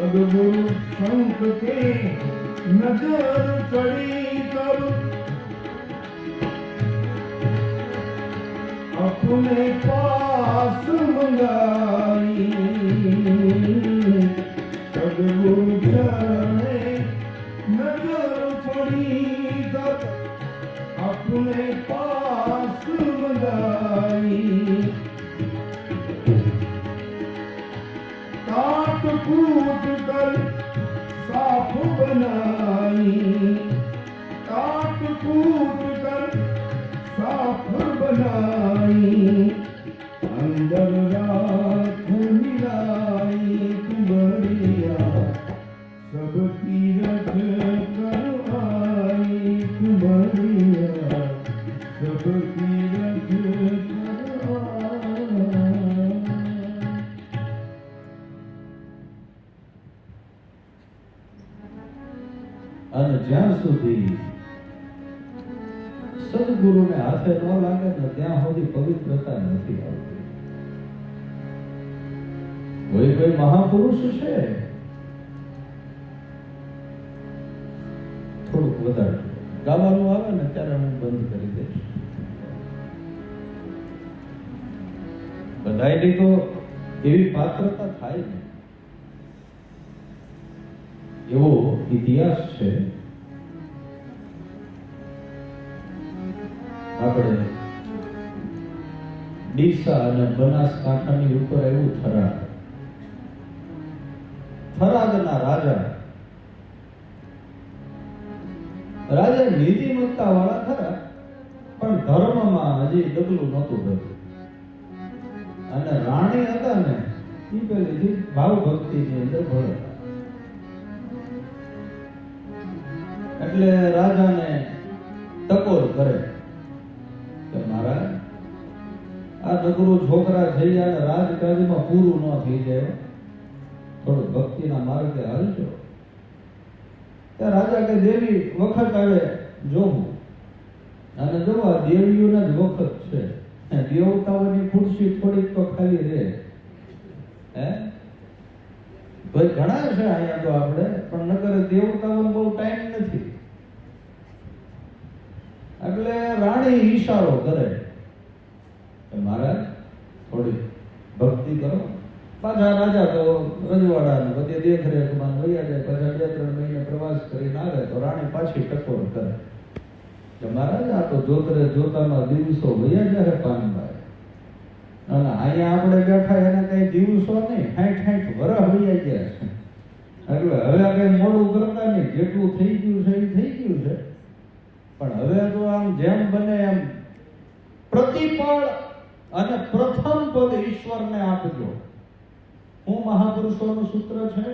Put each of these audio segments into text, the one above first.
सदगुरु संत के नजर चढ़ी तब अपने पास मंगाई। सदगुरु चढ़े नजर चढ़ी तब अपने पास मंगाई। काट कूट कर साफ बनाई। काट कूट कर साफ बनाई। अंदर राख मिलाई कुंवरिया सबकी रख करवाई। कुंवरिया सबकी रख અને જ્યાં સુધી સદગુરુને હાથે ન લાગે ને ત્યાં સુધી પવિત્રતા નથી આવતી. કોઈ મહાપુરુષ છે થોડુંક વધારે ગાવાનું આવે ને ત્યારે હું બંધ કરી દઈશ. બધાયની તો એવી પાત્રતા થાય ને એવો ઇતિહાસ છે. આપણે ડીસા અને બનાસકાંઠાની ઉપર એવું થરાદ. થરાદના રાજા નીતિમત્તા વાળા ખરા, પણ ધર્મમાં હજી ડગલું નહોતું ભર્યું. અને રાણી હતા ને એ પેલી ભાવ ભક્તિની અંદર ભળેલા. એટલે રાજાને ટકોર કરે કે મહારાજ આ નગરો છોકરા થઈ જાય રાજકાજમાં પૂરું ન થઈ જાય, થોડું ભક્તિના માર્ગે હાલજો. ત્યાં રાજા કે દેવી વખત આવે જોવું. અને જોવા દેવીઓના જ વખત છે. દેવતાઓની ખુરશી થોડીક તો ખાલી રહે. ભાઈ ઘણા છે અહીંયા તો આપણે, પણ નગર દેવતાઓનો બહુ ટાઈમ નથી. એટલે રાણી ઈશારો કરે કે મહારાજ થોડી ભક્તિ કરો. પાછા રાજા તો રજવાડા બધે દેખરેખમાં વયા જાય. પાછા 2-3 મહિને પ્રવાસ કરીને આવે તો રાણી પાછી ટકોર કરે કે મહારાજ આ તો જોતરે જોતામાં દિવસો વયા જાય પાનભાઈ. અને અહીંયા આપણે બેઠા એને કઈ દિવસો નહીં, 60-60 વર્ષ વયા ગયા છે. એટલે હવે કઈ મોડું કરતા નહીં, જેટલું થઈ ગયું છે એ થઈ ગયું છે. પણ હવે તો આમ જેમ બને એમ પ્રતિપળ અને પ્રથમ પદ ઈશ્વરને આપજો. હું મહાપુરુષોનું સૂત્ર છે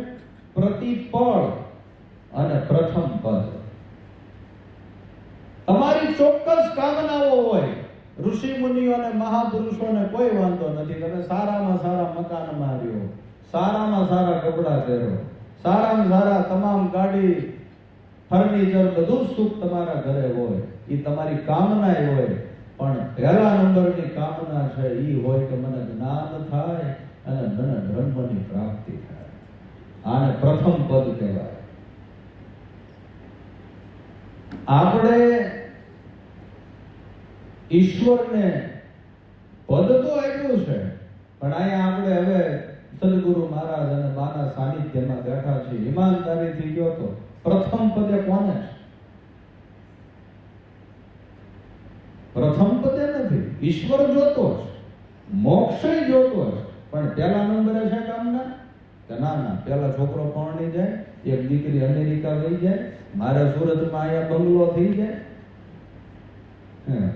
પ્રતિપળ અને પ્રથમ પદ. તમારી ચોક્કસ કામનાઓ હોય, ઋષિ મુનિઓ અને મહાપુરુષોને કોઈ વાંધો નથી. તમે સારામાં સારા મકાનમાં રહ્યો, સારામાં સારા કપડા પહેરો, સારામાં સારા તમામ ગાડી ફર્નિચર બધું સુખ તમારા ઘરે હોય, એ તમારી કામના હોય. પણ પહેલા નંબરની કામના છે એ હોય કે મને જ્ઞાન થાય અને મને બ્રહ્મની પ્રાપ્તિ થાય. આને પ્રથમ પદ કહેવાય. આપણે ઈશ્વરને પદ તો આપ્યું છે, પણ અહીંયા આપણે હવે સદગુરુ મહારાજ અને બાના સાનિધ્યમાં બેઠા છીએ. ઈમાનદારીથી ગયો તો પ્રથમ પદે કોને છે? પ્રથમ પદે નથી. ઈશ્વર જોતો છે, મોક્ષ જોતો છે, પણ પહેલા નંબરે છે કામના કે ના પેલા છોકરો પરણી જાય, એક દીકરી અમેરિકા વહી જાય, મારા સુરતમાં અહીંયા બંગલો થઈ જાય.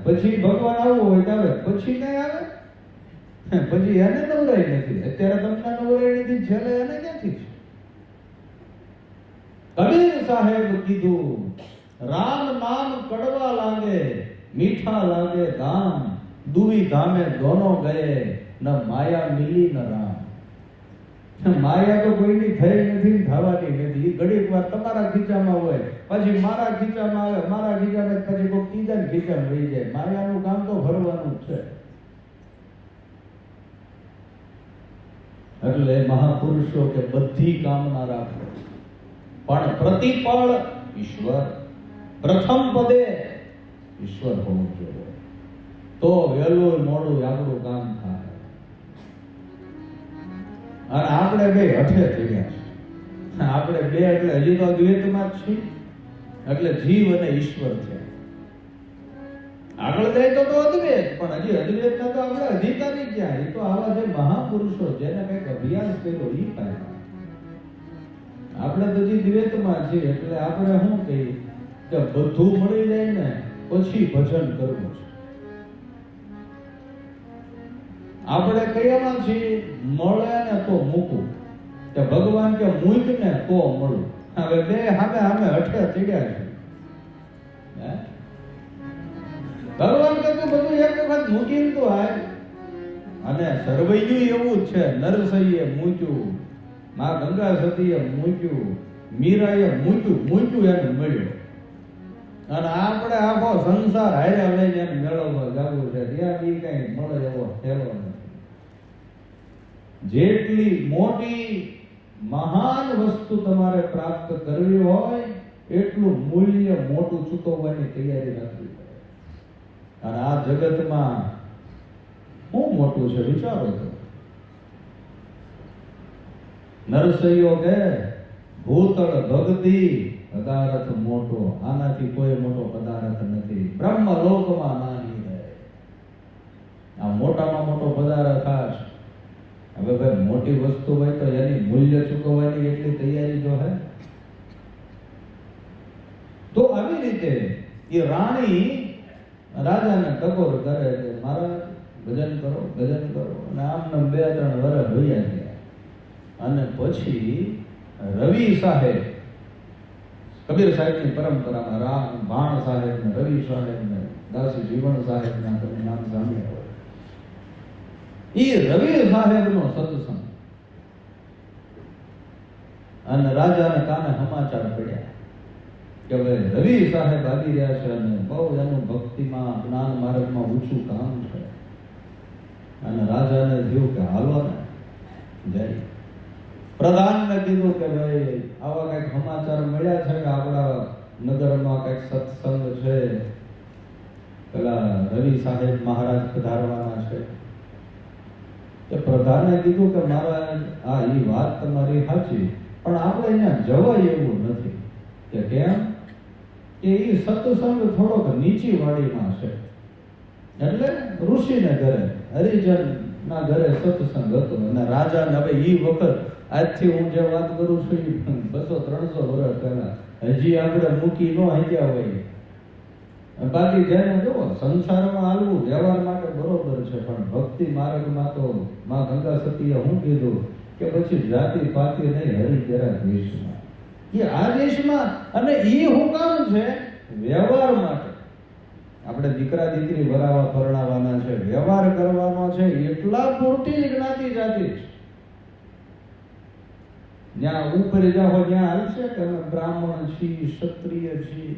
પછી ભગવાન આવવું હોય તો આવે, પછી કઈ આવે? પછી એને નવરાઈ નથી. અત્યારે તમને નવરાઈ નથી, છેલ્લે એને ક્યાંથી? કબીર સાહેબ કીધું, રામ નામ કડવા લાગે, મીઠા લાગે ધામ, દુવી ધામે દોનો ગયે, ન માયા મિલી ન રામ. માયા તો કોઈની થઈ નથી, થવાની નથી. ઘડીક વાર તમારા ખીચામાં હોય, પછી મારા ખીચામાં આવે, મારા ખીચામાં પછી કોઈ ત્રીજા ખીચામાં વહી જાય. માયાનું કામ તો ભરવાનું જ છે. એટલે મહાપુરુષો કે બધી કામના રાખો, પણ પ્રતિપળ ઈશ્વર. પ્રથમ પદે ઈશ્વર હોવું જોઈએ, તો વહેલું મોડું આપણું કામ થાય. અને આપણે બે હઠે ચડ્યા છે. આપણે બે એટલે હજી તો દ્વૈતમાં જ છીએ, એટલે જીવ અને ઈશ્વર છે. આગળ જાય તો અદ્વૈત, પણ હજી અદ્વૈતના તો આપણે અધિકારી ક્યાં? એ તો આવા જે મહાપુરુષો જેને કંઈક અભ્યાસ કર્યો એ પામ્યા. આપણે તો હજી દ્વૈતમાં છીએ, એટલે આપણે શું કહીએ કે બધું મળી જાય ને પછી ભજન કરવું છે. આપણે કયામાં છીએ? મળે ને તો મૂકવું, કે ભગવાન કે મૂક ને તો મળું. હવે બે સામે સામે હઠે ચડ્યા છે. ભગવાન કે તું બધું એક વખત મૂકીને તો આય. અને સર્વૈયું એવું જ છે. નરસૈયે મૂક્યું, માં ગંગા સતીએ મૂક્યું, મીરાએ મૂક્યું એને મળ્યો. અને આપણે આખો સંસાર હાર્યા લઈને એને મેળવવા જવું છે, ત્યાં બી કઈ મળે એવો હેલો નથી. જેટલી મોટી મહાન વસ્તુ તમારે પ્રાપ્ત કરવી હોય એટલું મૂલ્ય મોટું ચૂકવવાની તૈયારી રાખવી પડે. અને આ જગતમાં શું મોટું છે વિચારો તો. નરસૈયો કે ભૂતળ ભક્તિ પદાર્થ મોટો, આનાથી કોઈ મોટો પદાર્થ નથી. બ્રહ્મ લોકમાં નાની રહે. આ મોટામાં મોટો પદાર્થ આ છે. હવે ભાઈ મોટી વસ્તુ હોય તો એની મૂલ્ય ચૂકવવાની એટલી તૈયારી જો હે. તો આવી રીતે એ રાણી રાજાને ટકોર કરે કે મારા ભજન કરો. અને આમને 2-3 વર્ષ વયા ગયા. અને પછી રવિ સાહેબ, કબીર સાહેબની પરંપરામાં રામ ભાણ સાહેબ ને રવિ સાહેબ ને દાસી જીવણ સાહેબ ના તમે નામ સાંભળ્યા હોય. એ રવિ સાહેબનો સત્સંગ અને રાજાને કાને સમાચાર પડ્યા કે હવે રવિ સાહેબ આવી રહ્યા છે અને બહુ એનું ભક્તિમાં જ્ઞાન માર્ગમાં ઊંચું કામ છે. અને રાજાને થયું કે હાલો ને જાય. પ્રધાનને કીધું કે ભાઈ આવા કઈક સમાચાર મળ્યા છે કે આપણા નગરમાં કઈક સત્સંગ છે, પેલા રવિ સાહેબ મહારાજ પધારવાના છે. તો પ્રધાને કીધું કે મહારાજ આ એ વાત તમારી સાચી, પણ આપણે અહીંયા જવાય એવું નથી. કે કેમ? કે એ સત્સંગ થોડોક નીચી વાડીમાં છે. એટલે ઋષિને ઘરે, હરિજન ના ઘરે સત્સંગ હતો. અને રાજાને હવે એ વખત, આજથી હું જે વાત કરું છું 200-300 વર્ષ પહેલા, હજી આપણે મૂકી ન હક્યા હોય. બાકી જેને જુઓ સંસારમાં હાલવું વ્યવહાર માટે બરોબર છે, પણ ભક્તિ માર્ગમાં તો માં ગંગા સતીએ શું કીધું કે પછી જાતિ પાતિ નહીં, હરિજરા દેશમાં. એ આ દેશમાં, અને એ શું કામ છે? વ્યવહાર માટે. આપણે દીકરા દીકરી વરાવા પરણાવવાના છે, વ્યવહાર કરવાનો છે, એટલા પૂરતી જ જ્ઞાતિ જાતિ છે. જ્યાં ઉપર જાઓ ત્યાં હાલશે કે અમે બ્રાહ્મણ છીએ, ક્ષત્રિય છીએ.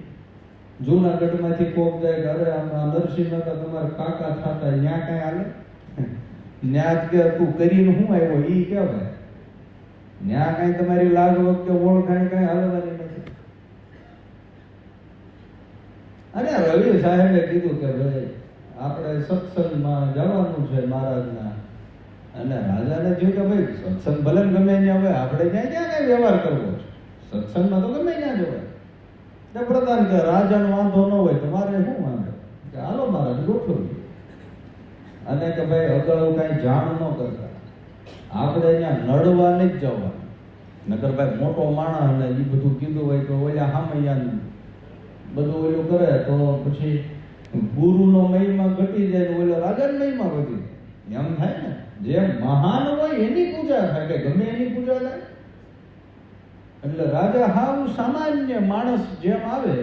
જૂનાગઢમાંથી કોક જાય કે અરે આમ નરસિંહ મહેતા તમારા કાકા થતા, ત્યાં કઈ હાલે? ન્યા કે તું કરીને શું આવ્યો ઈ કહેવાય. ન્યા કઈ તમારી લાગ વખતે ઓળખાણ કઈ હાલવાની નથી. અને રવિ સાહેબે કીધું કે ભાઈ આપણે સત્સંગમાં જવાનું છે મહારાજના. અને રાજાને થયું કે ભાઈ સત્સંગ ભલે ગમે ત્યાં હોય, આપણે ત્યાં ક્યાં કઈ વ્યવહાર કરવો છે? સત્સંગમાં તો ગમે ત્યાં જવાય. પ્રધાન કે રાજાનો વાંધો ન હોય તો મારે શું વાંધો? કે હાલો મહારાજ ગોઠવીએ. અને કે ભાઈ અગાઉ કઈ જાણ ન કરતા, આપણે અહીંયા નડવા નથી જવાનું. નકર ભાઈ મોટો માણસ ને એ બધું કીધું હોય તો ઓલા હામૈયા બધું ઓલું કરે તો પછી ગુરુનો મહિમા ઘટી જાય તો ઓલો રાજાનો મહિમા ઘટી જાય. એમ થાય ને, જે મહાન હોય એની પૂજા થાય, કે ગમે એની પૂજા થાય. એટલે રાજા હાવ સામાન્ય માણસ જેમ આવે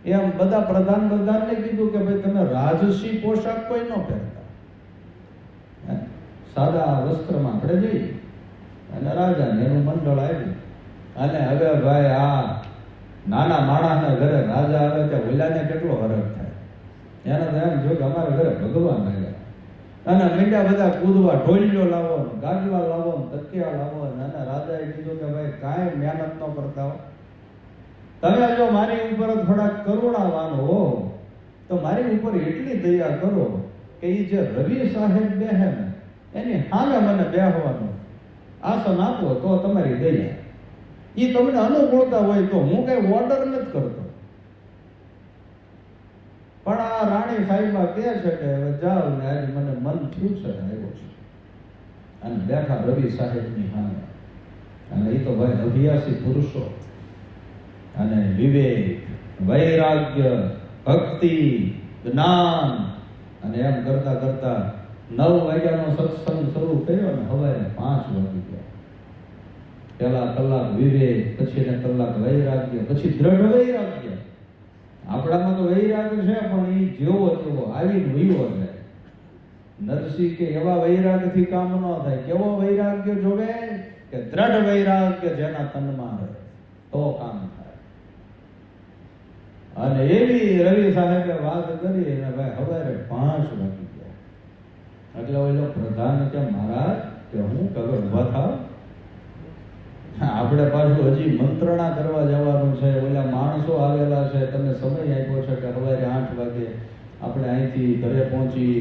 એમ બધા પ્રધાનને કીધું કે ભાઈ તમે રાજસી પોશાક કોઈ ન પહેરતા, સાદા વસ્ત્રમાં આપણે જઈએ. અને રાજાને એનું મંડળ આવ્યું. અને હવે ભાઈ આ નાના માણસના ઘરે રાજા આવે ત્યાં ઓલાને કેટલો હરખ થાય. એને તો એમ જો કે અમારા ઘરે ભગવાન આવ્યા. અને મીંડા બધા કૂદવા, ઢોલિયો લાવો, ગાજવા લાવો, તકિયા લાવો. અને રાજાએ કીધું કે ભાઈ કાંઈ મહેનત ન કરતા હો, તમે જો મારી ઉપર થોડાક કરુણાવાન હો તો મારી ઉપર એટલી દયા કરો કે એ જે રવિ સાહેબ બેહે ને એની સામે મને બેહવાનું આસન આપો તો તમારી દયા. એ તમને અનુકૂળતા હોય તો હું કઈ ઓર્ડર નથી કરતો. પણ આ રાણી સાહેબા કહે છે કે હવે જાઓ ને આજે મને મન થયું છે આવ્યો છે. અને બેઠા રવિ સાહેબની સામે. અને એ તો ભાઈ અભ્યાસી પુરુષો અને વિવેક, વૈરાગ્ય, ભક્તિ, જ્ઞાન. અને એમ કરતા કરતા 9 વાગ્યાનો સત્સંગ શરૂ કર્યો ને સવારે 5 વાગી ગયા. પહેલા કલાક વિવેક, પછી ને કલાક વૈરાગ્ય, પછી દ્રઢ વૈરાગ્ય. આપણામાં તો વૈરાગ્ય છે પણ એ જેવો તેવો આવીને વયો જાય. નરસિંહ કે એવા વૈરાગ્યથી કામ ન થાય. કેવો વૈરાગ્ય જોવે કે દ્રઢ વૈરાગ્ય જેના તનમાં રહે તો કામ થાય. અને એવી રવિ સાહેબે વાત કરી અને ભાઈ સવારે 5 વાગી ગયા. એટલે ઓલો પ્રધાન કે મહારાજ કે હું કબર ઉભા થાવ, આપણે પાછું હજી મંત્રણા કરવા જવાનું છે, ઓલા માણસો આવેલા છે, તમે સમય આપ્યો છે કે સવારે 8 વાગે આપણે અહીંથી ઘરે પહોંચી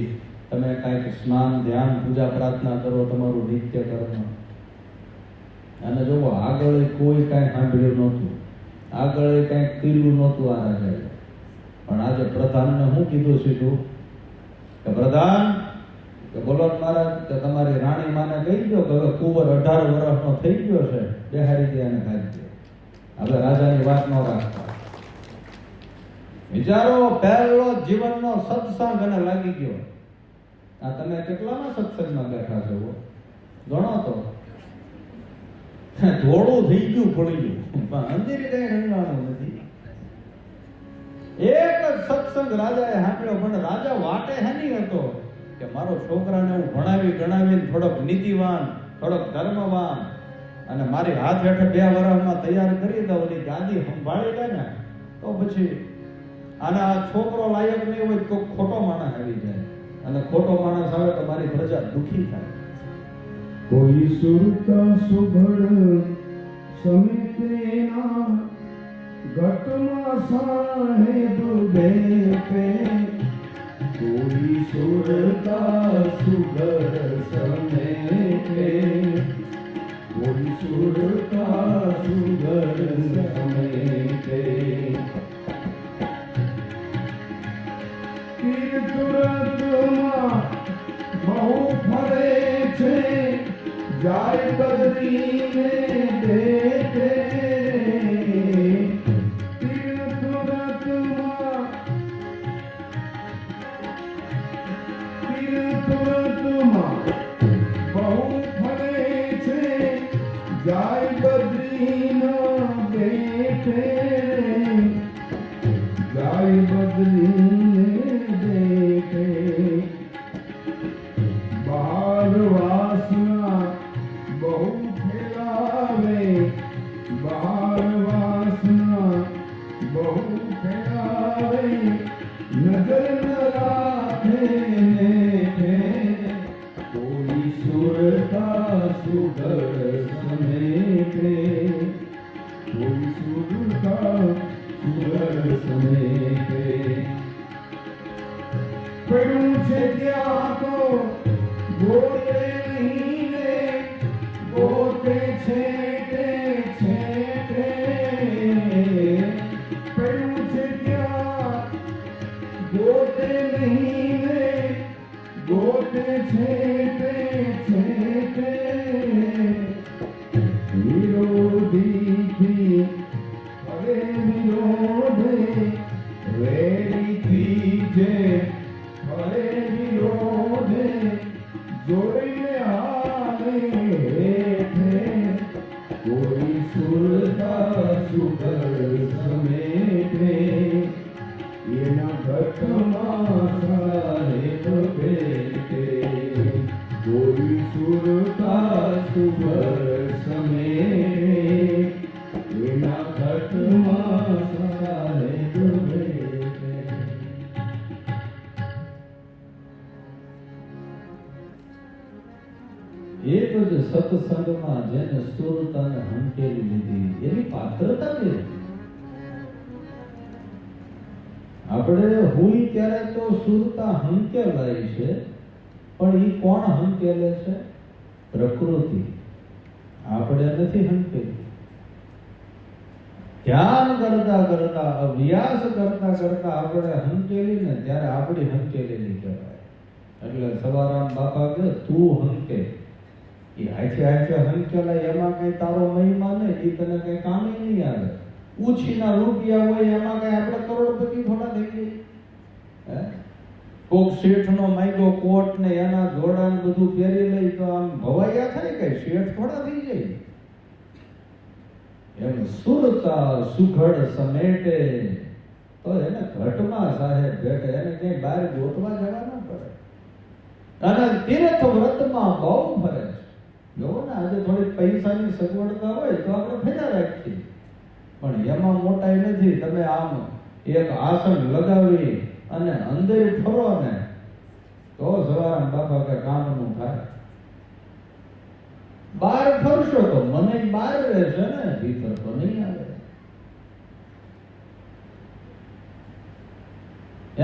તમે કાંઈક સ્નાન, ધ્યાન, પૂજા, પ્રાર્થના કરો, તમારું નિત્ય કર્મ. અને જો આગળ કોઈ કાંઈ સાંભળ્યું નહોતું, આગળ કાંઈક કર્યું નહોતું આ રાજાએ. પણ આજે પ્રધાનને શું કીધું સીધું કે પ્રધાન કે બોલો મહારાજ કે તમારી રાણી માને કહી દો કે હવે કુંવર 18 વર્ષનો થઈ ગયો છે, બેહારી દે અને ખાઈ દે. હવે રાજાની વાત ન રાખતા. વિચારો, પહેલો જીવનનો સત્સંગ અને લાગી ગયો. આ તમે કેટલામાં સત્સંગમાં બેઠા છો ગણો તો. થોડું થઈ ગયું, પડી ગયું, પણ અંદરી કઈ રંગાણું નથી. એક જ સત્સંગ રાજાએ સાંભળ્યો. પણ રાજા વાટે હેની હતો કે મારો છોકરાને હું ભણાવી ગણાવીને થોડોક નીતિવાન, થોડોક ધર્મવાન અને મારી હાથ હેઠળ 2 વર્ષમાં તૈયાર કરી દઉં, ઓલી ગાદી સંભાળી લે ને તો પછી આને આ છોકરો લાયક નહીં હોય તો ખોટો માણસ આવી જાય. અને ખોટો માણસ આવે તો મારી પ્રજા દુખી થાય. કોઈ સુરતા સુભળ સમિતે નામ ઘટમાં સાહેબ બેઠે. કોઈ સુરતા સુભળ સમિતે, કોઈ સુરતા સુભળ સમિતે. તીર્થમાં બહુ ફરે છે, જાય બદલીને દેખે. તીર્થમાં બહુ ફરે છે, જાય બદલીના દેખે. જાય બદલીને દેખે. બહાર વાસના બહુ ફેલાવે, બહાર વાસના બહુ ફેલાવે. નજર ન રાખે ને કોઈ સુરતા સુગર સમેટે. કોઈ સુરતા સુગર સમેટે. પડ્યું છે ત્યાં તો ગોતે નહીં ને, ગોતે છેટે છેટે. પડ્યું છે ત્યાં ગોતે નહીં ને, ગોતે છેટે છેટે. હીરો ફરે વિરોધે વેરીથી જે ફરે વિરોધે જોઈને હાલે હેઠે કોઈ સુરતા સુગર સમેટે એના ઘટમાં સાહેબ બેઠે કોઈ સુરતા સુગર સમેટે એના ઘટમાં સાહેબ બેઠે. એક જ સત્સંગમાં જેને સુરતાને હંકેલી લીધી એની પાત્રતા કે આપણે હુઈ ત્યારે તો સુરતા હંકેલાય છે, પણ ઈ કોણ હંકેલે છે? પ્રકૃતિ. આપણે નથી હંકેલી. ધ્યાન કરતા કરતા અભ્યાસ કરતા કરતા આપણે હંકેલી ને ત્યારે આપણી હંકેલેલી કહેવાય. એટલે સવારામ બાપા કે તું હંકે, એ આખે આખે હંકેલા એમાં કઈ તારો મહિમા નહીં, એ તને કઈ કામે નહીં આવે. ઉછીના રૂપિયા હોય એમાં કઈ આપણે કરોડપતિ થોડા થઈ ગઈ. કોક શેઠનો માયગો કોટ ને એના જોડા ને બધું પહેરી લઈ તો આમ ભવાયા થાય, કઈ શેઠ થોડા થઈ જાય. એમ સુરતા સુઘડ સમેટે તો એને ઘટમાં સાહેબ બેઠે, એને ક્યાંય બહાર ગોતવા જવા ન પડે. અને તીર્થ વ્રતમાં બહુ ફરે છે. જો ને આજે થોડી પૈસાની સગવડતા હોય તો આપણે ફેરા રાખીએ, પણ એમાં મોટાઈ નથી. તમે આમ એક આસન લગાવી અને અંદર ફરો ને તો સવારે બાપા કે કામનું થાય. બહાર ફરશો તો મને બહાર રહેશે ને, ભીતર તો નહીં આવે.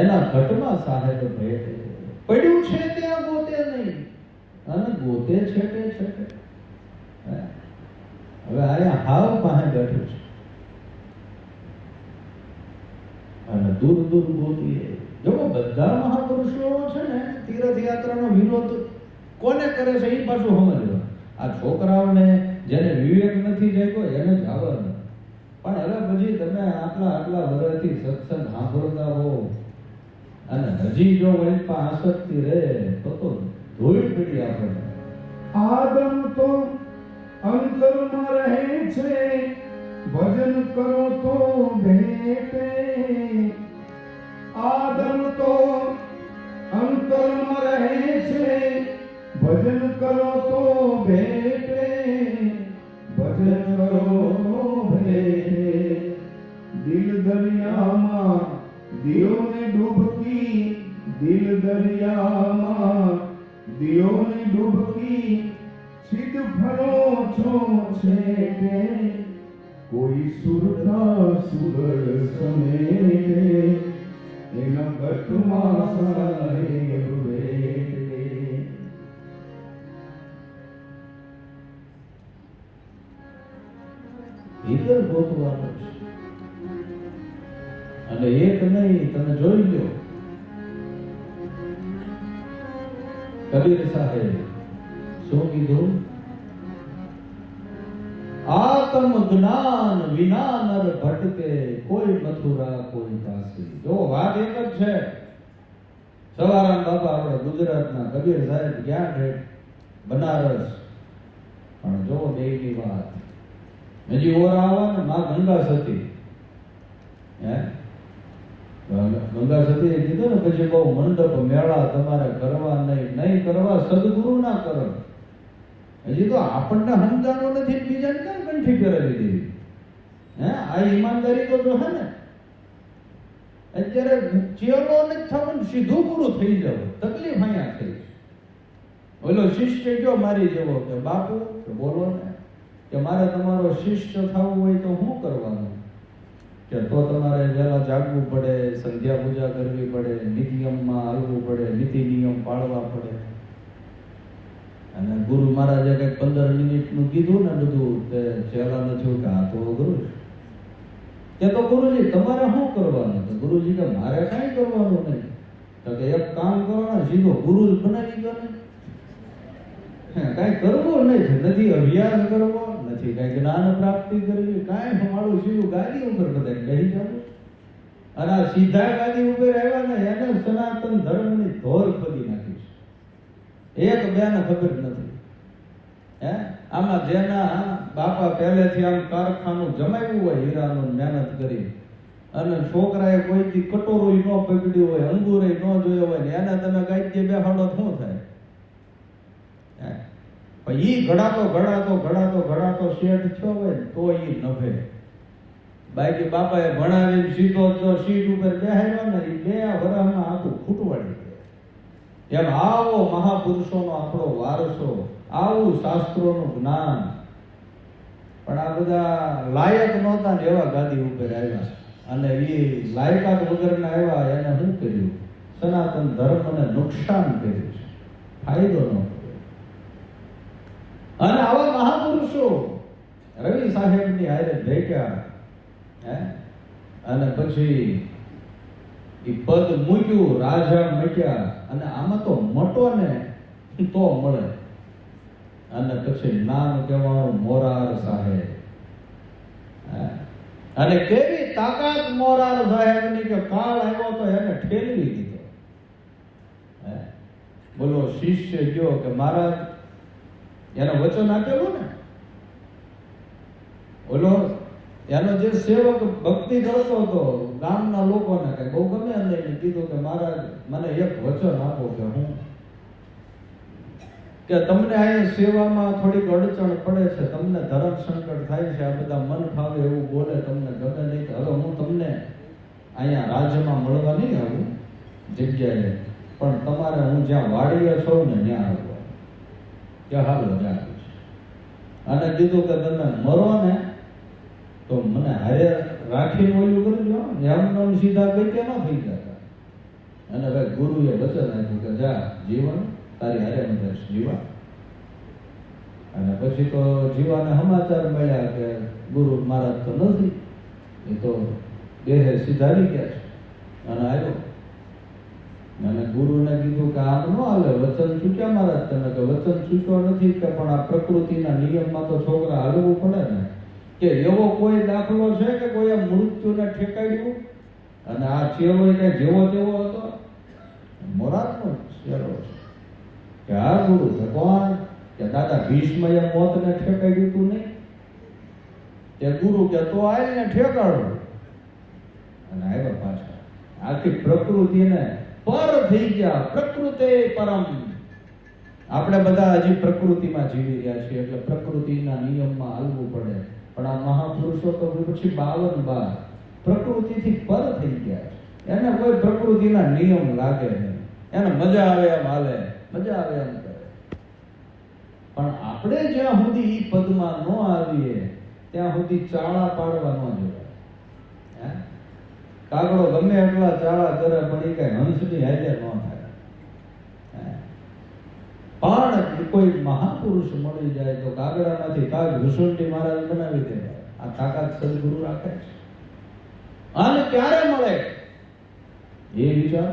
એના ઘટમાં સાહેબ ભેટે, પડ્યું છે ત્યાં ગોતે નહીં અને ગોતે છેટે છેટે. હવે અહીંયા હાવ પાસે બેઠું છે અને દૂર દૂર ગોતીએ. જો બધા મહાપુરુષો છે ને તીર્થ યાત્રાનો વિરોધ કોને કરે છે એ પાછું સમજવા. આ છોકરાઓને જેને વિવેક નથી જાગ્યો એને જ આવવાનું. પણ હવે પછી તમે આટલા વર્ષથી સત્સંગ સાંભળતા હો અને હજી જો વૈપા આસક્તિ રહે તો ધોઈ પડી આપણને. આદમ તો અંતરમાં રહે છે, ભજન કરો તો ભેટે. આદમ તો અંતરમાં રહે છે, ભજન કરો તો ભેટે. ભજન કરો ભેટે. દિલ દરિયામાં દિયોને ડૂબકી, દિલ દરિયામાં દિયોને ડૂબકી. સિદ્ધ ફરો છો છેટે, કોઈ સુરતા સુગર સમેટે. એના ઘટમાં સાહેબ બેઠે. ભીતર ગોતવાનું છે. અને એક નહીં, તમે જોઈ લો કબીર સાહેબ શું કીધું? આત્મ જ્ઞાન વિના નર ભટકે, કોઈ મથુરા કોઈ કાશી. જો વાત એક જ છે. સવારામ બાપા આપણે ગુજરાતના કબીર સાહેબ ગયા છે બનારસ, પણ જો દેવની વાત હજી ઓર આવા ને માં ગંગા સતી. ગંગા સતીએ કીધું ને પછી બહુ મંડપ મેળા તમારે કરવા નહીં કરવા સદગુરુ ના કરો. હજી તો આપણને સમજાણો નથી, બીજાને કેમ કંઠી કરાવી દેવી? આ ઈમાનદારી તો જો હે ને. અત્યારે ચેલો ને થવાનું સીધું પૂરું થઈ જાવ, તકલીફ અહીંયા થઈ. ઓલો શિષ્ય જો મારી જેવો કે બાપુ કે બોલો ને કે મારે તમારો શિષ્ય થવું હોય તો શું કરવાનું? કે તો તમારે વહેલા જાગવું પડે, સંધ્યા પૂજા કરવી પડે, નિયમમાં હાલવું પડે, નીતિ નિયમ પાળવા પડે. અને ગુરુ મહારાજે કંઈક 15 મિનિટનું કીધું ને બધું તે ચેલાને થયું કે આ તો ગુરુ કે તો ગુરુજી તમારે શું કરવાનું? તો ગુરુજી કે મારે કાંઈ કરવાનું નહીં. તો કે એક કામ કરો ને, સીધો ગુરુ જ બનાવી ગયો ને. કાંઈ કરવું નહીં, નથી અભ્યાસ કરવો, નથી, કઈ જ્ઞાન પ્રાપ્તિ કરવી, કાંઈ મારું સીધું ગાદી ઉપર બધા બેસી જવું. અને આ સીધા ગાદી ઉપર આવ્યા ને એને સનાતન ધર્મની ધોર ખોદી નાખી છે. એક બેને ખબર નથી. આમાં જેના બાપા પહેલેથી આમ કારખાનું જમાવ્યું હોય હીરાનું મહેનત કરી, અને છોકરાએ કોઈથી કટોરું ન પકડ્યું હોય, અંગુરે ન જોયો હોય ને એને તમે ગાય બેહાડો શું થાય? પણ ઈ ઘડાતો શેઠ થયો હોય ને તો ઈ નભે. બાકી બાપાએ ભણાવીને સીધો જો સીટ ઉપર બેહાડ્યો ને એ 2 વર્ષમાં આખું ખૂટવાડી દે. એમ આવો મહાપુરુષોનો આપણો વારસો, આવું શાસ્ત્રોનું જ્ઞાન. પણ આ બધા લાયક નહોતા ને એવા ગાદી ઉપર આવ્યા, અને એ લાયકાત વગરના આવ્યા. એને શું કર્યું? સનાતન ધર્મને નુકસાન કર્યું છે, ફાયદો ન કર્યો. અને આવા મહાપુરુષો રવિ સાહેબની હારે ભેટ્યા, અને પછી એ પદ મૂક્યું, રાજા મટ્યા. અને આમાં તો મટો ને તો મળે. અને પછી નામ કહેવાનું મોરાર સાહેબ. અને કેવી તાકાત મોરાર સાહેબની કે કાળ આવ્યો તો એને ઠેલવી દીધો. બોલો શિષ્ય ગયો કે મહારાજ એને વચન આપેલું ને, બોલો એનો જે સેવક ભક્તિ કરતો હતો ગામના લોકોને કઈ બહુ ગમે અને કીધું કે મહારાજ મને એક વચન આપો કે હું કે તમને અહીંયા સેવામાં થોડીક અડચણ પડે છે, તમને ધર્મ સંકટ થાય છે, આ બધા મન ફાવે એવું બોલે, તમને ગમે નહીં. હવે હું તમને અહીંયા રાજ્યમાં મળવા નહીં આવું જગ્યાએ, પણ તમારે હું જ્યાં વાડીએ છું ને ત્યાં આવવા કે હાલો ત્યાં. અને કીધું કે તમે મરો ને તો મને હારે રાખીને ઓલું કરજો, એમ સીધા ગઈ ન થઈ જતા. અને ભાઈ ગુરુએ વચન આપ્યું કે જા જીવન તારી હારે અંદર જીવા. અને પછી તો જીવાને સમાચાર મળ્યા કે ગુરુ મહારાજ તો નથી, એ તો દેહે સીધારી ગયા છે. અને આવ્યો અને ગુરુને કીધું કે આમ ન હાલે, વચન ચૂક્યા મહારાજ તમે, કે વચન ચૂક્યો નથી કે પણ આ પ્રકૃતિના નિયમમાં તો છોકરા હાલવું પડે ને, કે એવો કોઈ દાખલો છે કે કોઈ મૃત્યુને ઠેકાડ્યું? અને આ ચેલો કઈ જેવો તેવો હતો? મોરારનો ચેલો છે કે હા ગુરુ ભગવાન કે દાદા ભીષ્મએ મોતને ઠેકાડ્યું તું નહીં? કે ગુરુ કે તો આવીને ઠેકાડો. અને આવ્યા પાછા. આખી પ્રકૃતિને પર થઈ ગયા, પ્રકૃતે પરમ. આપણે બધા હજી પ્રકૃતિમાં જીવી રહ્યા છીએ, એટલે પ્રકૃતિના નિયમમાં હાલવું પડે. પણ આ મહાપુરુષો તો પછી 52 પ્રકૃતિથી પર થઈ ગયા છે. એને કોઈ પ્રકૃતિના નિયમ લાગે નહીં, એને મજા આવે એમ હાલે, મજા આવે એમ કરે. પણ આપણે જ્યાં સુધી ઈ પદમાં ન આવીએ ત્યાં સુધી ચાળા પાડવા ન જોઈએ. કાગડો ગમે એટલા ચાળા કરે પણ એ કઈ હંસની હાજર ન થાય. પણ કોઈ મહાપુરુષ મળી જાય તો કાગડામાંથી કાગ ભૂષણજી મહારાજ બનાવી દે. આ તાકાત સદગુરુ રાખે છે. અને ક્યારે મળે એ વિચાર.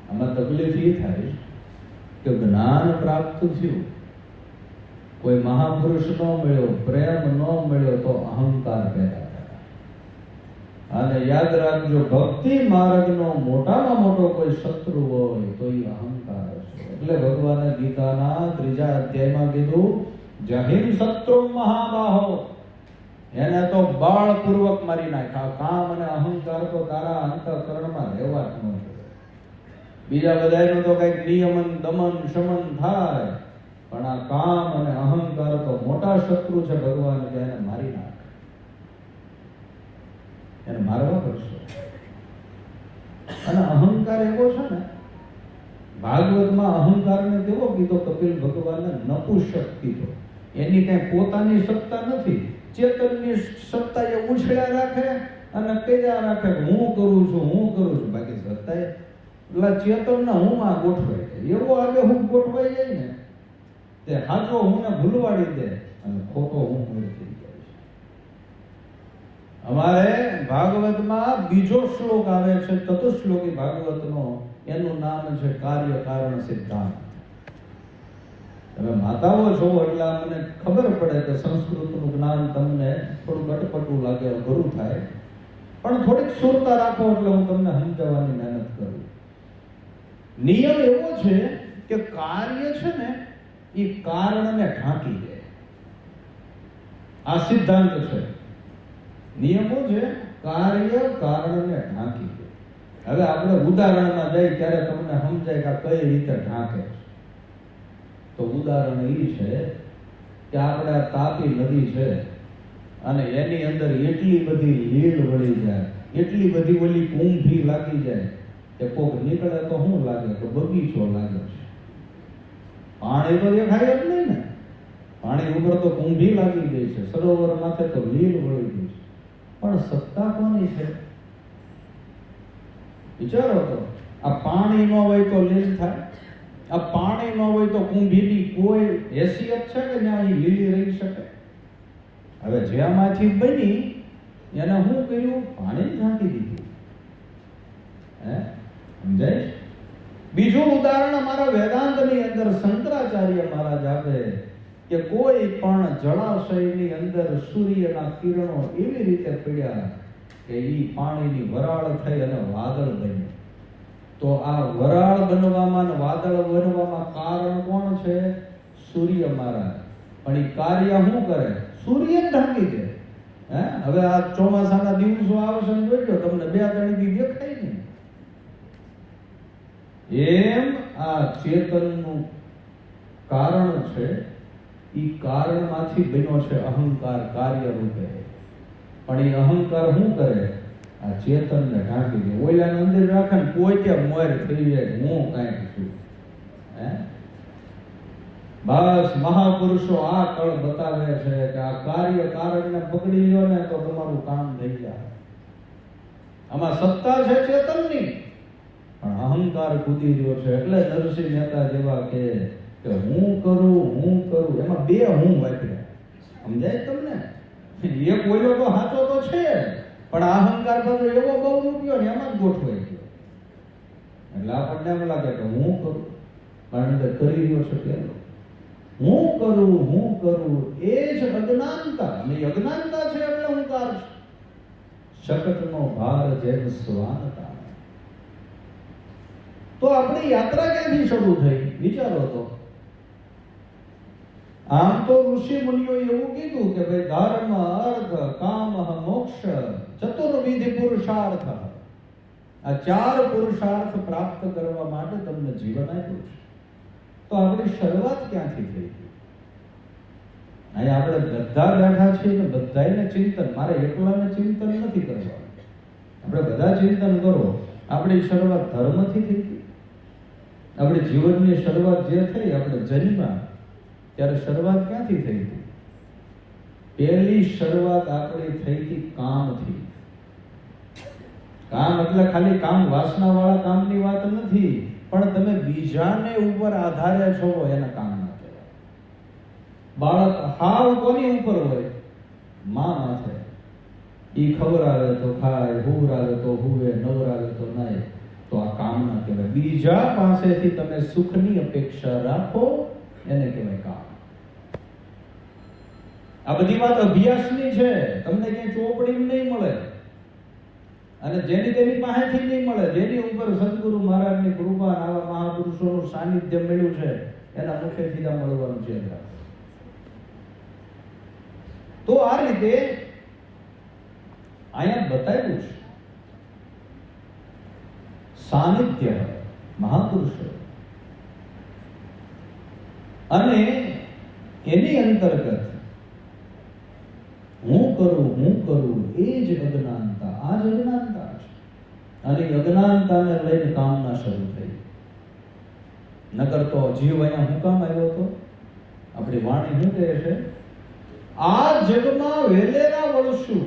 આમાં તકલીફ એ થાય કે જ્ઞાન પ્રાપ્ત થયું, કોઈ મહાપુરુષ ન મળ્યો, પ્રેમ ન મળ્યો તો અહંકાર પેદા થાય. અને યાદ રાખજો, ભક્તિ માર્ગનો મોટામાં મોટો કોઈ શત્રુ હોય તો એ અહંકાર છે. એટલે ભગવાને ગીતાના 3 અધ્યાયમાં કીધું, જહિન શત્રુ મહાબાહો, એને તો બળપૂર્વક મારી નાખ્યા. કામ અને અહંકાર તો તારા અંતઃકરણમાં રહેવા જ ન જોઈએ. બીજા બધાનું તો કઈક નિયમન દમન શમન થાય, પણ આ કામ અને અહંકાર તો મોટા શત્રુ છે. ભગવાન કે એને મારી નાખ, એને મારવા પડશે. અને અહંકાર એવો છે ને, ભાગવતમાં અહંકારને કેવો કીધો કપિલ ભગવાનને? નપુંસક કીધો. એની કઈ પોતાની સત્તા નથી, ચેતનની સત્તા એ ઉછળ્યા રાખે અને કર્યા રાખે કે હું કરું છું, હું કરું છું. બાકી સત્તા એટલે ચેતનના હું માં ગોઠવાઈ જાય. એવો આગે હું ગોઠવાઈ જાય ને તે સાચો હું ને ભૂલવાડી દે અને ખોટો હું થઈ જાય છે. અમારે ભાગવતમાં બીજો શ્લોક આવે છે, ચતુશ્લોકી ભાગવતનો, એનું નામ છે કાર્ય કારણ સિદ્ધાંત. તમે માતાઓ છો એટલે મને ખબર પડે કે સંસ્કૃતનું જ્ઞાન તમને થોડું અટપટું લાગે, અઘરું થાય, પણ થોડીક સુરતા રાખો એટલે હું તમને સમજાવવાની મહેનત કરું. નિયમ એવો છે કે કાર્ય છે ને એ કારણને ઢાંકી દે. આ સિદ્ધાંત છે. નિયમો છે કાર્ય કારણને ઢાંકી દે. હવે આપણે ઉદાહરણમાં જઈએ ત્યારે તમને સમજાય કે આ કઈ રીતે ઢાંકે છે. તો ઉદાહરણ એ છે કે આપણે આ તાપી નદી છે અને એની અંદર એટલી બધી લીલ વળી જાય, એટલી બધી ઓલી કુંભી લાગી જાય કે કોક નીકળે તો શું લાગે કે બગીચો લાગે છે. પાણી તો દેખાય જ નહીં ને. પાણી ઉપર તો કુંભી લાગી ગઈ છે, સરોવર માથે તો લીલ વળી ગઈ છે, પણ સત્તા કોની છે? વિચારો તો, આ પાણી ન હોય તો લીલ થાય, આ પાણી ન હોય તો કુંભીની કોઈ હેસિયત છે કે ત્યાં એ લીલી રહી શકે? હવે જ્યાંમાંથી બની એને શું કર્યું? પાણી ઢાંકી દીધું. સમજાય? બીજું ઉદાહરણ અમારા વેદાંતની અંદર શંકરાચાર્ય મહારાજ આપે કે કોઈ પણ જળાશયની અંદર સૂર્યના કિરણો એવી રીતે પડ્યા કે એ પાણીની વરાળ થઈ અને વાદળ બન્યું. તો આ વરાળ બનવામાં અને વાદળ બનવામાં કારણ કોણ છે? સૂર્ય મહારાજ. પણ એ કાર્ય શું કરે? સૂર્ય ઢાંકી દે. હવે આ ચોમાસાના દિવસો આવશે ને જોજો તમને 2-3 દી દેખાય નહીં. એમ આ ચેતનનું કારણ છે, એ કારણમાંથી બન્યો છે અહંકાર કાર્ય રૂપે. પણ એ અહંકાર શું કરે? આ ચેતનને ઢાંકી દે. ઓલાને અંદર રાખે ને કોઈ ત્યાં મોર થઈ જાય, હું કાંઈક છું. બસ મહાપુરુષો આ કળ બતાવે છે કે આ કાર્ય કારણને પકડી લો ને તો તમારું કામ થઈ જાય. આમાં સત્તા છે ચેતનની, પણ અહંકાર કૂદી રહ્યો છે. એટલે નરસિંહ મહેતા જેવા કે હું કરું એમાં 2 હું વાપર્યા. સમજાય તમને? એક બોલો તો સાચો તો છે, પણ અહંકાર બધો એવો બહુ રૂપિયો ને એમાં જ ગોઠવાઈ ગયો. એટલે આપણને એમ લાગે કે હું કરું, કારણ કે કરી રહ્યો છે પેલો. હું કરું એ જ અજ્ઞાનતા. અને અજ્ઞાનતા છે એટલે અહંકાર છે. શકટનો ભાર જેમ સ્વાનતા. તો આપણી યાત્રા ક્યાંથી શરૂ થઈ? વિચારો તો. આમ તો ઋષિ મુનિઓ એવું કીધું કે ભાઈ ધર્મ અર્થ કામ મોક્ષ ચતુર્વિધ પુરુષાર્થ, આ 4 પુરુષાર્થ પ્રાપ્ત કરવા માટે તમને જીવન આપ્યું છે. તો આપણી શરૂઆત ક્યાંથી થઈ હતી? અહીંયા આપણે બધા બેઠા છીએ ને બધાને ચિંતન, મારે એકલાને ચિંતન નથી કરવાનું. આપણે બધા ચિંતન કરો. આપણી શરૂઆત ધર્મથી થઈ હતી. આપણી જીવનની શરૂઆત જે થઈ, આપણે જન્મ્યા ત્યારે શરૂઆત ક્યાંથી થઈ હતી? પહેલી શરૂઆત આપણી થઈ હતી કામથી. કામ એટલે ખાલી કામ વાસના વાળા કામની વાત નથી, પણ તમે બીજાને ઉપર આધારે છો એના કામ ના કહેવાય. બાળક હાવ કોની ઉપર હોય? માં માથે. ઈ ખવડાવે તો ખાય, હુવરાવે તો હુવે, નવરાવે તો નાય. તો આ કામ ના કહેવાય. બીજા પાસેથી તમે સુખની અપેક્ષા રાખો એને કહેવાય કામ. આ બધી વાત અભ્યાસની છે, તમને ક્યાંય ચોપડીમાં નહીં મળે અને જેની તેની પાસેથી નહીં મળે. જેની ઉપર સદગુરુ મહારાજની કૃપા અને આવા મહાપુરુષોનું સાનિધ્ય મળ્યું છે એના મુખેથી આ મળવાનું છે. તો આ રીતે અહીંયા બતાવ્યું છે સાનિધ્ય મહાપુરુષો, અને એની અંતર્ગત હું કરું એ જ અજ્ઞાનતા. આ જ અજ્ઞાનતા છે. અને અજ્ઞાનતાને લઈને કામના શરૂ થઈ. નકર તો જીવ અહીંયા હું કામ આવ્યો હતો? આપણી વાણી શું કહે છે? આ જગમાં વેલેરા વળશું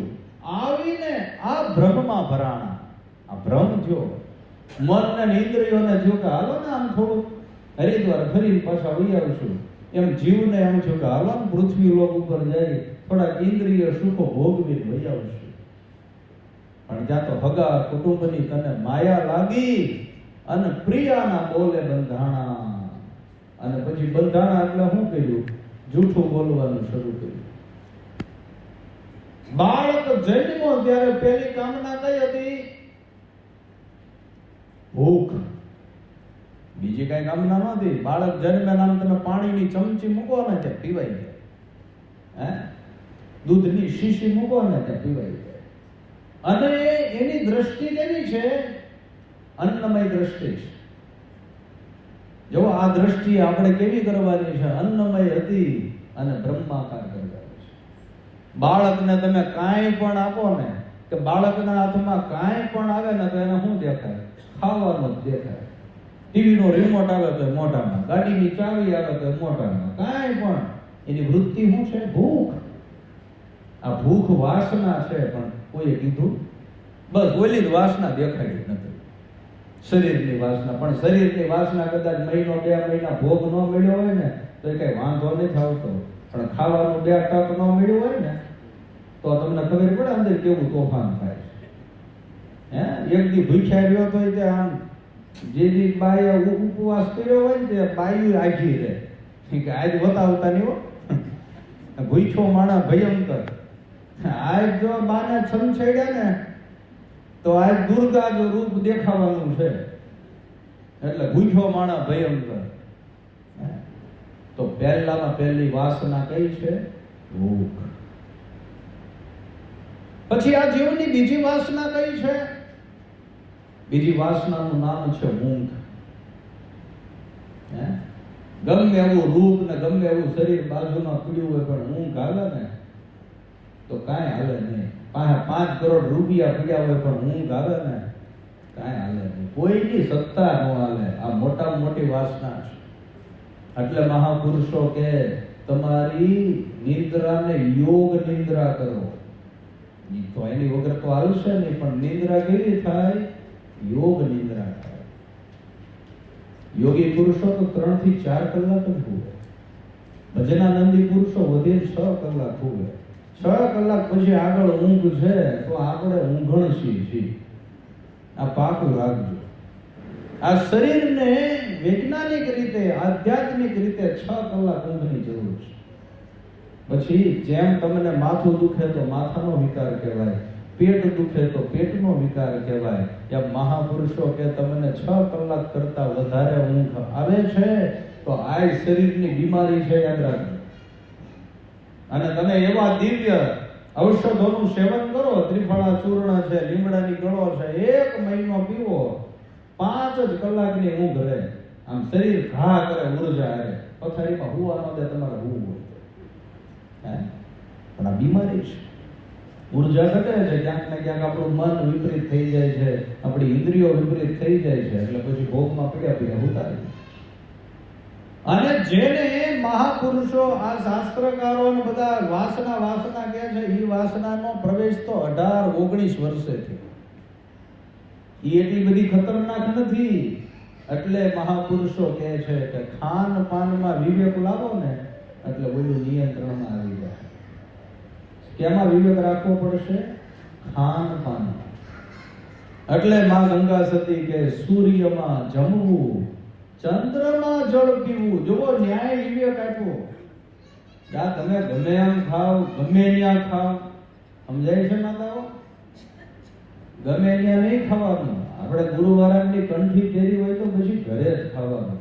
આવીને આ ભ્રમમાં ભરાણા. આ ભ્રમ થયો, મન ને ઇન્દ્રિયોને થયું કે હાલો ને આમ થોડું હરિદ્વાર ફરીને પાછા વહી આવશું. એમ જીવને એમ થયું કે હાલો ને પૃથ્વી લોક ઉપર જાય, થોડા ઇન્દ્રિય સુખો ભોગવી વહી આવશું. પણ જ્યાં તો હગા કુટુંબની તને માયા લાગી અને પ્રિયાના બોલે બંધાણા. અને પછી બંધાણા એટલે શું કર્યું? જૂઠું બોલવાનું શરૂ કર્યું. બાળક જન્મ્યો ત્યારે પહેલી કામના કઈ હતી? ભૂખ. બીજી કઈ કામના નહોતી. બાળક જન્મે નામ તમે પાણીની ચમચી મૂકો ને ત્યાં પીવાઈ જાય, હે, દૂધની શીશી મૂકો ને ત્યાં પીવાઈ જાય. અને એની દ્રષ્ટિ કેવી છે? અન્નમય દ્રષ્ટિ છે. જો આ દ્રષ્ટિ આપણે કેવી કરવાની છે? અન્નમય હતી અને બ્રહ્માકાર કરવાની છે. બાળકને તમે કાંઈ પણ આપો ને, કે બાળકના હાથમાં કાંઈ પણ આવે ને તો એને શું દેખાય? ખાવાનું જ દેખાય. ટીવીનો રિમોટ આવે તો મોઢામાં, ગાડીની ચાવી આવે તો મોઢામાં, કાંઈ પણ એની વૃત્તિ શું છે? ભૂખ. આ ભૂખ વાસના છે, પણ કોઈએ કીધું બસ ઓલી જ વાસના દેખાડી નથી, શરીરની વાસના. પણ શરીરની વાસના કદાચ મહિનો 2 મહિના ભોગ ન મળ્યો હોય ને તો એ કઈ વાંધો નથી આવતો. પણ ખાવાનું 2 ટક ન મળ્યું હોય ને તો તમને ખબર પડે અંદર કેવું તોફાન થાય. હે, એક દી ભૂખ્યા રહ્યો તો તે આમ જે દી બાઈએ ઉપવાસ કર્યો હોય ને તે બાયું આખી રહે કે આજ બતાવતા નહીં હો, ભૂખ્યો માણસ ભયંકર. આજ જો બાને છમછેડ્યા ને તો આજ દુર્ગા જો રૂપ દેખાવાનું છે. એટલે ભૂખ્યો માણસ ભયંકર. તો પહેલામાં પહેલી વાસના કઈ છે? ભૂખ. પછી આ જીવની બીજી વાસના કઈ છે? બીજી વાસનાનું નામ છે ઊંઘ. ગમે એવું રૂપ ને ગમે એવું શરીર બાજુમાં પડ્યું હોય પણ ઊંઘ આવે ને તો કાંઈ હાલે નહીં. 5 કરોડ રૂપિયા પડ્યા હોય પણ ઊંઘ આવે ને કાંઈ હાલે નહીં. કોઈની સત્તા ન હાલે. આ મોટામાં મોટી વાસના છે. એટલે મહાપુરુષો કે તમારી નિદ્રાને યોગ નિદ્રા કરો. તો એની વગર તો હાલશે નહીં. પણ નિદ્રા કેવી થાય? યોગ નિદ્રા થાય. યોગી પુરુષો તો 3 થી 4 કલાક જ સૂવે. ભજનાનંદી પુરુષો વધે 6 કલાક સૂવે. 6 કલાક પછી આગળ ઊંઘ છે તો આપણે ઊંઘણશી છીએ. આ પાકું રાખજો. આ શરીરને વૈજ્ઞાનિક રીતે, આધ્યાત્મિક રીતે 6 કલાક ઊંઘની જરૂર છે. પછી જેમ તમને માથું દુખે તો માથાનો વિકાર કહેવાય, પેટ દુખે તો પેટનો વિકાર કહેવાય. એમ મહાપુરુષો કે તમને 6 કલાક કરતા વધારે ઊંઘ આવે છે તો આ શરીરની બીમારી છે, યાદ રાખજો. અને તમે એવા દિવ્ય ઔષધોનું સેવન કરો, ત્રિફળા ચૂર્ણ છે, લીમડાની ગળો છે, 1 મહિનો પીવો, 5 જ કલાકની ઊંઘ રહે. આમ શરીર ઘા કરે, ઉર્જા આવે. પથારીમાં હુવા ન દે તમારે હુવું હોય. પણ આ બીમારી છે. ઉર્જા ઘટે છે, ક્યાંક ને ક્યાંક આપણું મન વિપરીત થઈ જાય છે, આપણી ઇન્દ્રિયો વિપરીત થઈ જાય છે. એટલે પછી ભોગમાં પડ્યા ઉતારી. અને જેને મહાપુરુષો, આ શાસ્ત્રકારો ને બધા વાસના કહે છે, એ વાસનાનો પ્રવેશ તો 18-19 વર્ષે થયો. એ એટલી બધી ખતરનાક નથી. એટલે મહાપુરુષો કહે છે કે ખાન પાનમાં વિવેક લાવો ને એટલે બધું નિયંત્રણમાં આવી જાય. કેમાં વિવેક રાખવો પડશે? ખાન પાન. એટલે માં ગંગા સતી કે સૂર્યમાં જમવું, ચંદ્રમાં જળ પીવું. જુઓ, ન્યાય વિવેક આપ્યો. તમે ગમે એમ ખાવ, ગમે ત્યાં ખાવ. સમજાય છે માતાઓ? ગમે ત્યાં નહીં ખાવાનું. આપણે ગુરુ મહારાજની કંઠી પહેરી હોય તો પછી ઘરે જ ખાવાનું.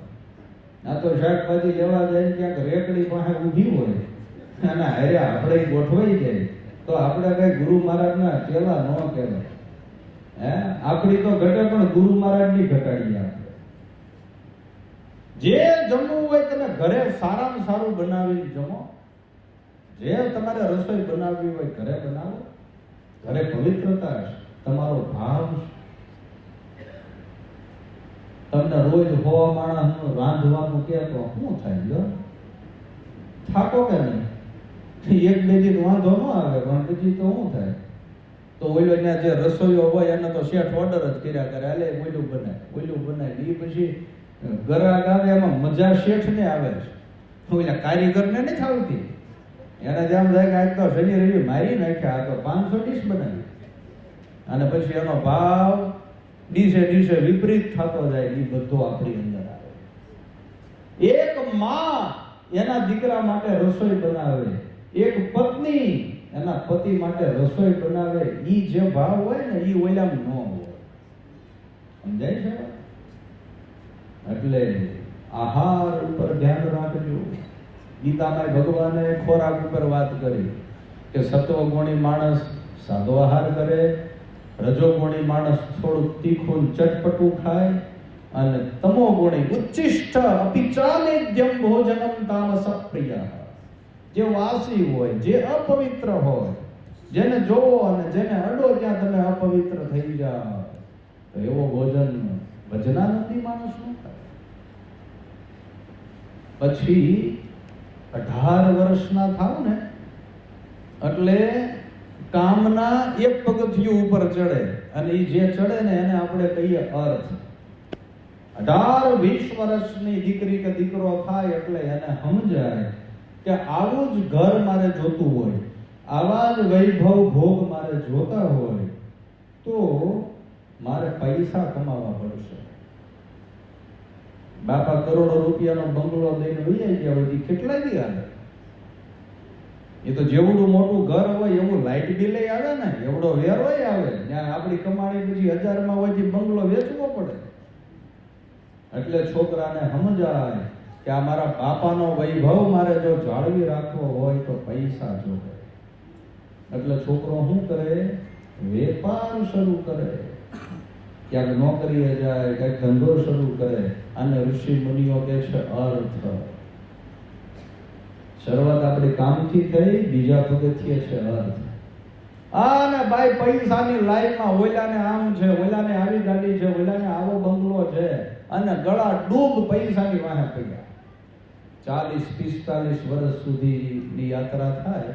આ તો શાકભાજી લેવા જાય ક્યાંક રેકડી પાસે ઊભી હોય અને હારે આપણે ગોઠવાઈ જાય તો આપણે કઈ ગુરુ મહારાજના ચેલા ન કહેવાય. આપણી તો ઘટે પણ ગુરુ મહારાજની ઘટાડીએ આપણે. જે જમવું હોય તમે ઘરે સારામાં સારું બનાવી જમો. જે તમારે રસોઈ બનાવવી હોય ઘરે બનાવો. ઘરે પવિત્રતા છે, તમારો ભાવ છે. તમને રોજ 100 માણસનું રાંધવાનું કે તો શું થાય? થાકો કે નહીં? 1-2 દી વાંધો ન આવે, પણ પછી તો શું થાય? તો ઓલો ત્યાં જે રસોઈયો હોય એને તો શેઠ ઓર્ડર જ કર્યા કરે, હાલે ઓલું બનાય. એ પછી ગ્રાહક આવે એમાં મજા શેઠને આવે છે, ઓલા કારીગરને નથી આવતી. એને જેમ થાય કે આજ તો શનિ રવિ મારી નાખ્યા, આ તો 500 ડીશ બનાવી. અને પછી એનો ભાવ દિવસે વિપરીત થતો જાય. એ બધો આપણી અંદર આવે. એક માં એના દીકરા માટે રસોઈ બનાવે, એક પત્ની એના પતિ માટે રસોઈ બનાવે, ઈ જે ભાવ હોય ને ઈ ઓલામાં ન હોય. સમજાય છે? એટલે આહાર ઉપર ધ્યાન રાખજો. ગીતામાં ભગવાને ખોરાક ઉપર વાત કરી કે સત્વગુણી માણસ સાદો આહાર કરે, રજોગુણી માણસ થોડું તીખું ચટપટું ખાય, અને તમોગુણી ઉચ્ચિષ્ટ અપિચાલેદ્યમ ભોજનમ તામસ પ્રિય, જે વાસી હોય, જે અપવિત્ર હોય, જેને જોવો અને જેને અડો ત્યાં તમે અપવિત્ર થઈ જાઓ, તો એવો ભોજન ભજનાનંદી માણસ ન ખાય. પછી 18 વર્ષના થાવ ને એટલે કામના એક પગથિયું ઉપર ચડે, અને એ જે ચડે ને એને આપણે કહીએ અર્થ. 18-20 વર્ષની દીકરી કે દીકરો થાય એટલે એને સમજાય કે આવું જ ઘર મારે જોતું હોય, આવા જ વૈભવ ભોગ મારે જોતા હોય, તો મારે પૈસા કમાવા પડશે. બાપા કરોડો રૂપિયાનો બંગલો દઈને વૈયા ગયા હોય, કેટલા દી આવે? એ તો જેવડું મોટું ઘર હોય એવું લાઇટ બિલ આવે ને, એવડો વેરોય આવે. ત્યાં આપણી કમાણી પછી 1000માં હોય બંગલો વેચવો પડે. એટલે છોકરાને સમજાય કે આ મારા બાપાનો વૈભવ મારે જો જાળવી રાખવો હોય તો પૈસા જોવે. એટલે છોકરો શું કરે? વેપાર શરૂ કરે, ક્યાંક નોકરીએ જાય, ક્યાંક ધંધો શરૂ કરે. અને ઋષિ મુનિઓ કહે છે અર્થ. શરૂઆત આપણી કામથી થઈ, બીજા પગથિયે છે અર્થ. આને ભાઈ પૈસાની લાઈનમાં ઓલાને આમ છે, ઓલાને આવી ગાડી છે, ઓલાને આવો બંગલો છે, અને ગળા ડૂબ પૈસાની વાહે પડ્યા. 40-45 વર્ષ સુધીની યાત્રા થાય